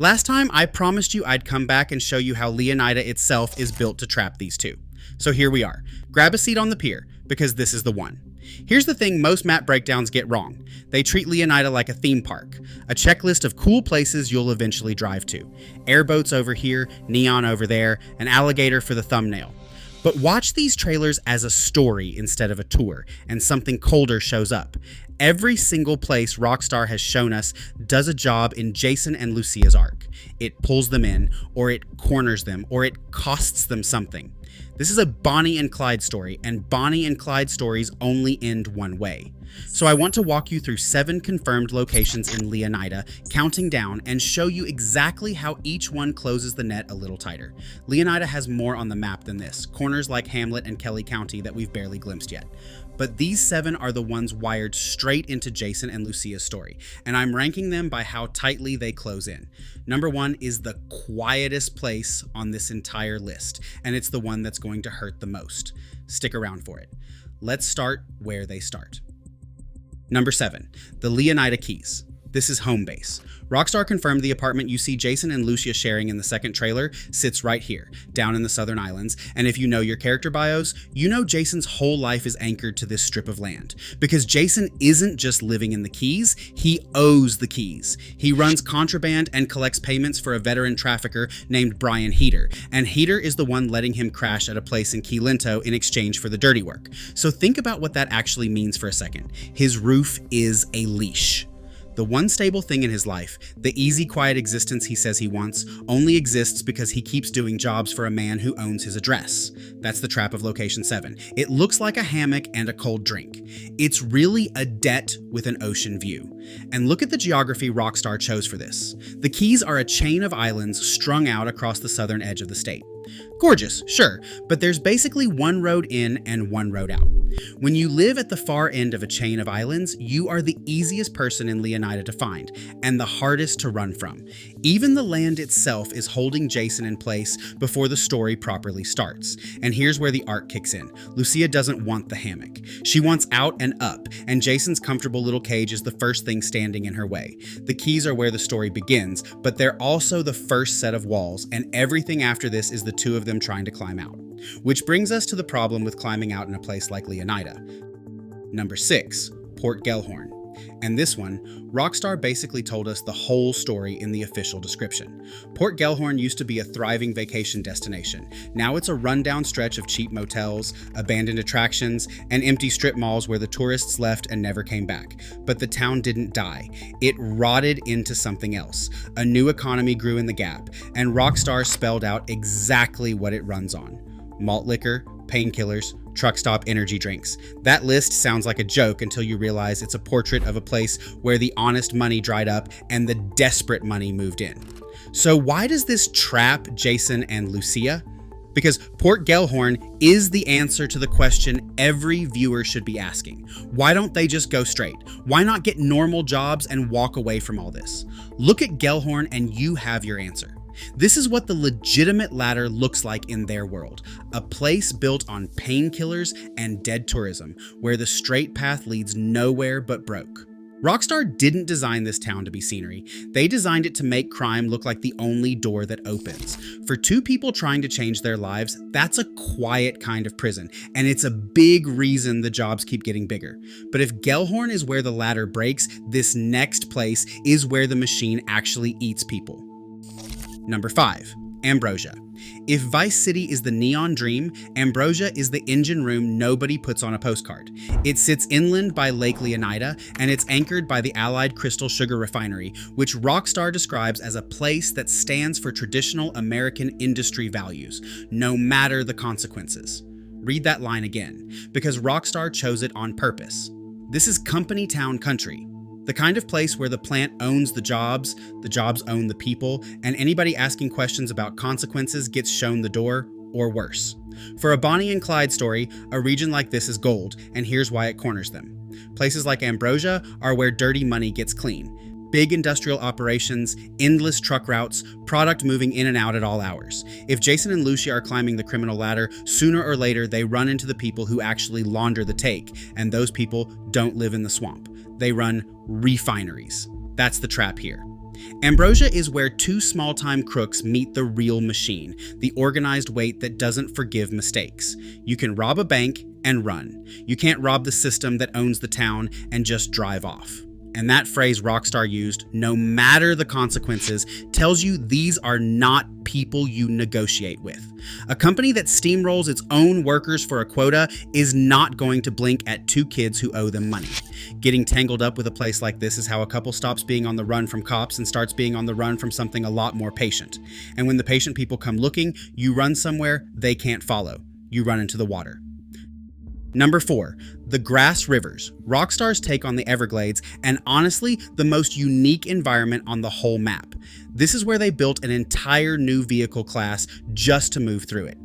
Last time, I promised you I'd come back and show you how Leonida itself is built to trap these two. So here we are. Grab a seat on the pier, because this is the one. Here's the thing most map breakdowns get wrong. They treat Leonida like a theme park, a checklist of cool places you'll eventually drive to. Airboats over here, neon over there, an alligator for the thumbnail. But watch these trailers as a story instead of a tour, and something colder shows up. Every single place Rockstar has shown us does a job in Jason and Lucia's arc. It pulls them in, or it corners them, or it costs them something. This is a Bonnie and Clyde story, and Bonnie and Clyde stories only end one way. So I want to walk you through 7 confirmed locations in Leonida, counting down, and show you exactly how each one closes the net a little tighter. Leonida has more on the map than this, corners like Hamlet and Kelly County that we've barely glimpsed yet. But these 7 are the ones wired straight into Jason and Lucia's story, and I'm ranking them by how tightly they close in. Number 1 is the quietest place on this entire list, and it's the one that's going to hurt the most. Stick around for it. Let's start where they start. Number 7, the Leonida Keys. This is home base. Rockstar confirmed the apartment you see Jason and Lucia sharing in the second trailer sits right here, down in the Southern Islands, and if you know your character bios, you know Jason's whole life is anchored to this strip of land. Because Jason isn't just living in the Keys, he owes the Keys. He runs contraband and collects payments for a veteran trafficker named Brian Heater, and Heater is the one letting him crash at a place in Key Lento in exchange for the dirty work. So think about what that actually means for a second. His roof is a leash. The one stable thing in his life, the easy, quiet existence he says he wants, only exists because he keeps doing jobs for a man who owns his address. That's the trap of Location 7. It looks like a hammock and a cold drink. It's really a debt with an ocean view. And look at the geography Rockstar chose for this. The Keys are a chain of islands strung out across the southern edge of the state. Gorgeous, sure, but there's basically one road in and one road out. When you live at the far end of a chain of islands, you are the easiest person in Leonida to find, and the hardest to run from. Even the land itself is holding Jason in place before the story properly starts. And here's where the arc kicks in. Lucia doesn't want the hammock. She wants out and up, and Jason's comfortable little cage is the first thing standing in her way. The Keys are where the story begins, but they're also the first set of walls, and everything after this is the two of them trying to climb out. Which brings us to the problem with climbing out in a place like Leonida. Number 6, Port Gellhorn. And this one, Rockstar basically told us the whole story in the official description. Port Gellhorn used to be a thriving vacation destination. Now it's a rundown stretch of cheap motels, abandoned attractions, and empty strip malls where the tourists left and never came back. But the town didn't die. It rotted into something else. A new economy grew in the gap, and Rockstar spelled out exactly what it runs on. Malt liquor, painkillers, truck stop energy drinks. That list sounds like a joke until you realize it's a portrait of a place where the honest money dried up and the desperate money moved in. So why does this trap Jason and Lucia? Because Port Gellhorn is the answer to the question every viewer should be asking. Why don't they just go straight? Why not get normal jobs and walk away from all this? Look at Gellhorn and you have your answer. This is what the legitimate ladder looks like in their world. A place built on painkillers and dead tourism, where the straight path leads nowhere but broke. Rockstar didn't design this town to be scenery. They designed it to make crime look like the only door that opens. For 2 people trying to change their lives, that's a quiet kind of prison, and it's a big reason the jobs keep getting bigger. But if Gellhorn is where the ladder breaks, this next place is where the machine actually eats people. Number 5, Ambrosia. If Vice City is the neon dream, Ambrosia is the engine room nobody puts on a postcard. It sits inland by Lake Leonida, and it's anchored by the Allied Crystal Sugar Refinery, which Rockstar describes as a place that stands for traditional American industry values, no matter the consequences. Read that line again, because Rockstar chose it on purpose. This is company town country. The kind of place where the plant owns the jobs own the people, and anybody asking questions about consequences gets shown the door, or worse. For a Bonnie and Clyde story, a region like this is gold, and here's why it corners them. Places like Ambrosia are where dirty money gets clean. Big industrial operations, endless truck routes, product moving in and out at all hours. If Jason and Lucia are climbing the criminal ladder, sooner or later they run into the people who actually launder the take, and those people don't live in the swamp. They run refineries. That's the trap here. Ambrosia is where two small-time crooks meet the real machine, the organized weight that doesn't forgive mistakes. You can rob a bank and run. You can't rob the system that owns the town and just drive off. And that phrase Rockstar used, no matter the consequences, tells you these are not people you negotiate with. A company that steamrolls its own workers for a quota is not going to blink at two kids who owe them money. Getting tangled up with a place like this is how a couple stops being on the run from cops and starts being on the run from something a lot more patient. And when the patient people come looking, you run somewhere they can't follow. You run into the water. Number 4, the Grassrivers, Rockstar's take on the Everglades, and honestly, the most unique environment on the whole map. This is where they built an entire new vehicle class just to move through it.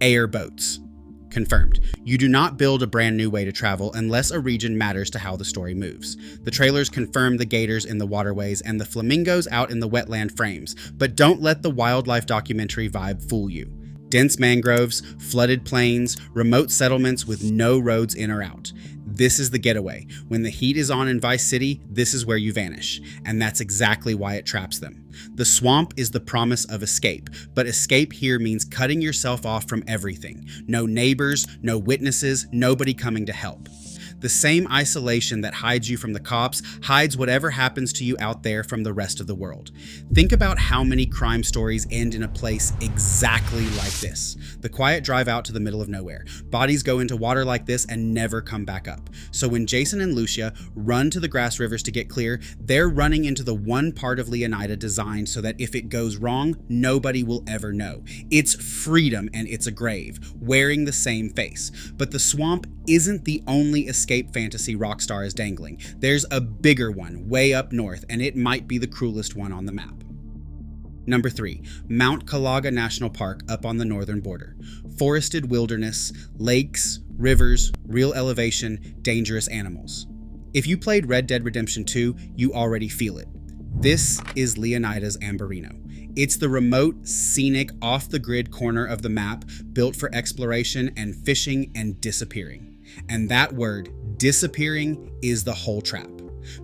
Airboats. Confirmed. You do not build a brand new way to travel unless a region matters to how the story moves. The trailers confirm the gators in the waterways and the flamingos out in the wetland frames, but don't let the wildlife documentary vibe fool you. Dense mangroves, flooded plains, remote settlements with no roads in or out. This is the getaway. When the heat is on in Vice City, this is where you vanish. And that's exactly why it traps them. The swamp is the promise of escape, but escape here means cutting yourself off from everything. No neighbors, no witnesses, nobody coming to help. The same isolation that hides you from the cops hides whatever happens to you out there from the rest of the world. Think about how many crime stories end in a place exactly like this. The quiet drive out to the middle of nowhere. Bodies go into water like this and never come back up. So when Jason and Lucia run to the Grassrivers to get clear, they're running into the one part of Leonida designed so that if it goes wrong, nobody will ever know. It's freedom and it's a grave, wearing the same face. But the swamp isn't the only escape fantasy Rockstar is dangling. There's a bigger one way up north, and it might be the cruelest one on the map. Number 3, Mount Kalaga National Park up on the northern border. Forested wilderness, lakes, rivers, real elevation, dangerous animals. If you played Red Dead Redemption 2, you already feel it. This is Leonida's Amberino. It's the remote, scenic, off-the-grid corner of the map built for exploration and fishing and disappearing. And that word, disappearing, is the whole trap.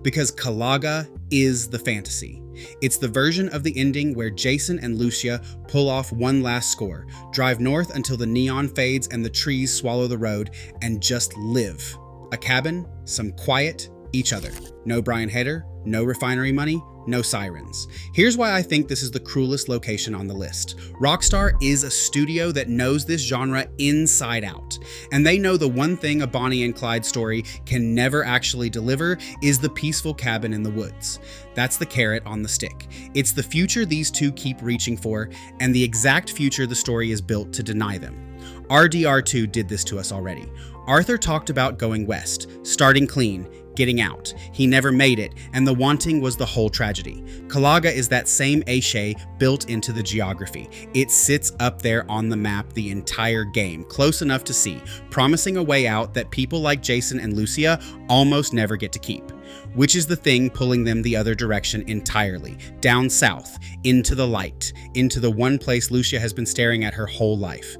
Because Kalaga is the fantasy. It's the version of the ending where Jason and Lucia pull off one last score, drive north until the neon fades and the trees swallow the road, and just live. A cabin, some quiet, each other. No Brian Heder, no refinery money, no sirens. Here's why I think this is the cruelest location on the list. Rockstar is a studio that knows this genre inside out. And they know the one thing a Bonnie and Clyde story can never actually deliver is the peaceful cabin in the woods. That's the carrot on the stick. It's the future these two keep reaching for, and the exact future the story is built to deny them. RDR2 did this to us already. Arthur talked about going west, starting clean, getting out. He never made it, and the wanting was the whole tragedy. Kalaga is that same Ache built into the geography. It sits up there on the map the entire game, close enough to see, promising a way out that people like Jason and Lucia almost never get to keep. Which is the thing pulling them the other direction entirely, down south, into the light, into the one place Lucia has been staring at her whole life.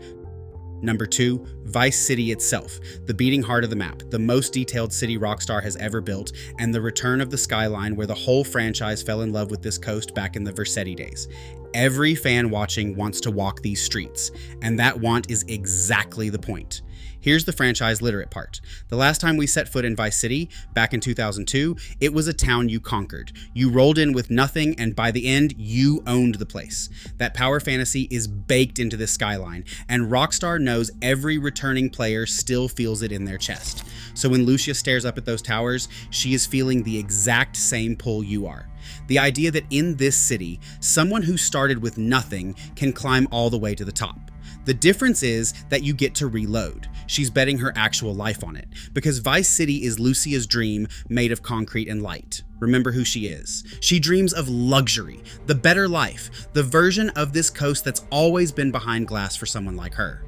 Number 2, Vice City itself, the beating heart of the map, the most detailed city Rockstar has ever built, and the return of the skyline where the whole franchise fell in love with this coast back in the Vercetti days. Every fan watching wants to walk these streets, and that want is exactly the point. Here's the franchise literate part. The last time we set foot in Vice City, back in 2002, it was a town you conquered. You rolled in with nothing, and by the end, you owned the place. That power fantasy is baked into this skyline, and Rockstar knows every returning player still feels it in their chest. So when Lucia stares up at those towers, she is feeling the exact same pull you are. The idea that in this city, someone who started with nothing can climb all the way to the top. The difference is that you get to reload. She's betting her actual life on it, because Vice City is Lucia's dream made of concrete and light. Remember who she is. She dreams of luxury, the better life, the version of this coast that's always been behind glass for someone like her.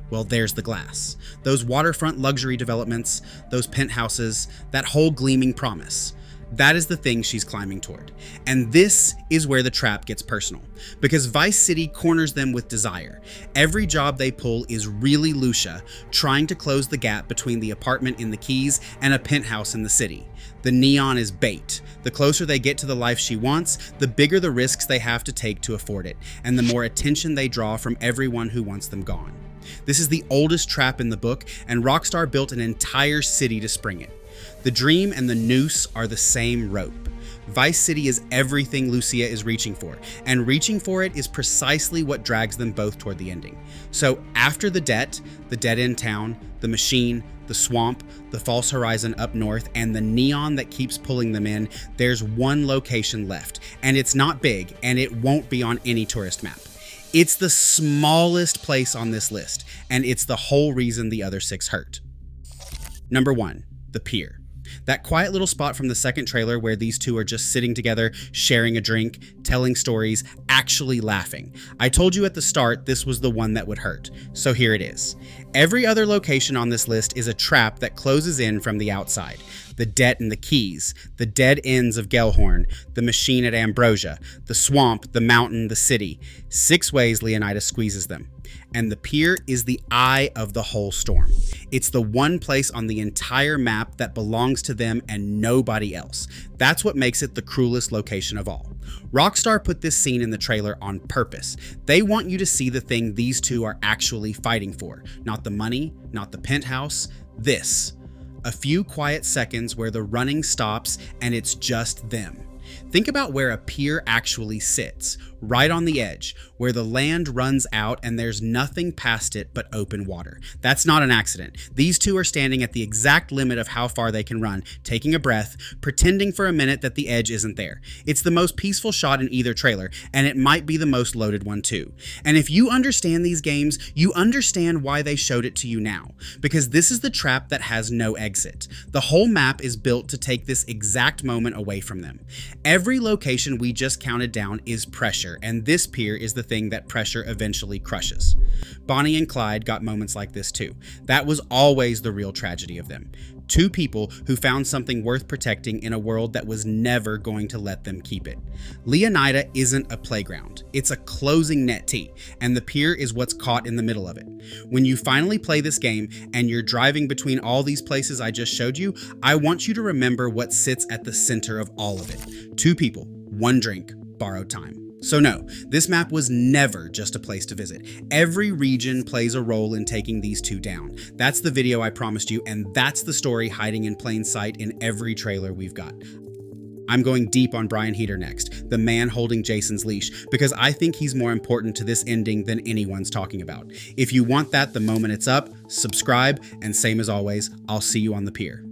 Well, there's the glass. Those waterfront luxury developments, those penthouses, that whole gleaming promise. That is the thing she's climbing toward. And this is where the trap gets personal, because Vice City corners them with desire. Every job they pull is really Lucia, trying to close the gap between the apartment in the Keys and a penthouse in the city. The neon is bait. The closer they get to the life she wants, the bigger the risks they have to take to afford it, and the more attention they draw from everyone who wants them gone. This is the oldest trap in the book, and Rockstar built an entire city to spring it. The dream and the noose are the same rope. Vice City is everything Lucia is reaching for, and reaching for it is precisely what drags them both toward the ending. So after the dead-end town, the machine, the swamp, the false horizon up north, and the neon that keeps pulling them in, there's one location left, and it's not big, and it won't be on any tourist map. It's the smallest place on this list, and it's the whole reason the other 6 hurt. Number 1, the Pier. That quiet little spot from the second trailer where these two are just sitting together, sharing a drink, telling stories, actually laughing. I told you at the start this was the one that would hurt, so here it is. Every other location on this list is a trap that closes in from the outside. The debt and the Keys, the dead ends of Gellhorn, the machine at Ambrosia, the swamp, the mountain, the city. 6 ways Leonida squeezes them. And the Pier is the eye of the whole storm. It's the one place on the entire map that belongs to them and nobody else. That's what makes it the cruelest location of all. Rockstar put this scene in the trailer on purpose. They want you to see the thing these two are actually fighting for. Not the money, not the penthouse, this. A few quiet seconds where the running stops and it's just them. Think about where a pier actually sits, right on the edge, where the land runs out and there's nothing past it but open water. That's not an accident. These two are standing at the exact limit of how far they can run, taking a breath, pretending for a minute that the edge isn't there. It's the most peaceful shot in either trailer, and it might be the most loaded one too. And if you understand these games, you understand why they showed it to you now, because this is the trap that has no exit. The whole map is built to take this exact moment away from them. Every location we just counted down is pressure, and this pier is the thing that pressure eventually crushes. Bonnie and Clyde got moments like this too. That was always the real tragedy of them. 2 people who found something worth protecting in a world that was never going to let them keep it. Leonida isn't a playground. It's a closing net T, and the pier is what's caught in the middle of it. When you finally play this game and you're driving between all these places I just showed you, I want you to remember what sits at the center of all of it. 2 people, 1 drink, borrowed time. So no, this map was never just a place to visit. Every region plays a role in taking these 2 down. That's the video I promised you, and that's the story hiding in plain sight in every trailer we've got. I'm going deep on Brian Heater next, the man holding Jason's leash, because I think he's more important to this ending than anyone's talking about. If you want that the moment it's up, subscribe, and same as always, I'll see you on the pier.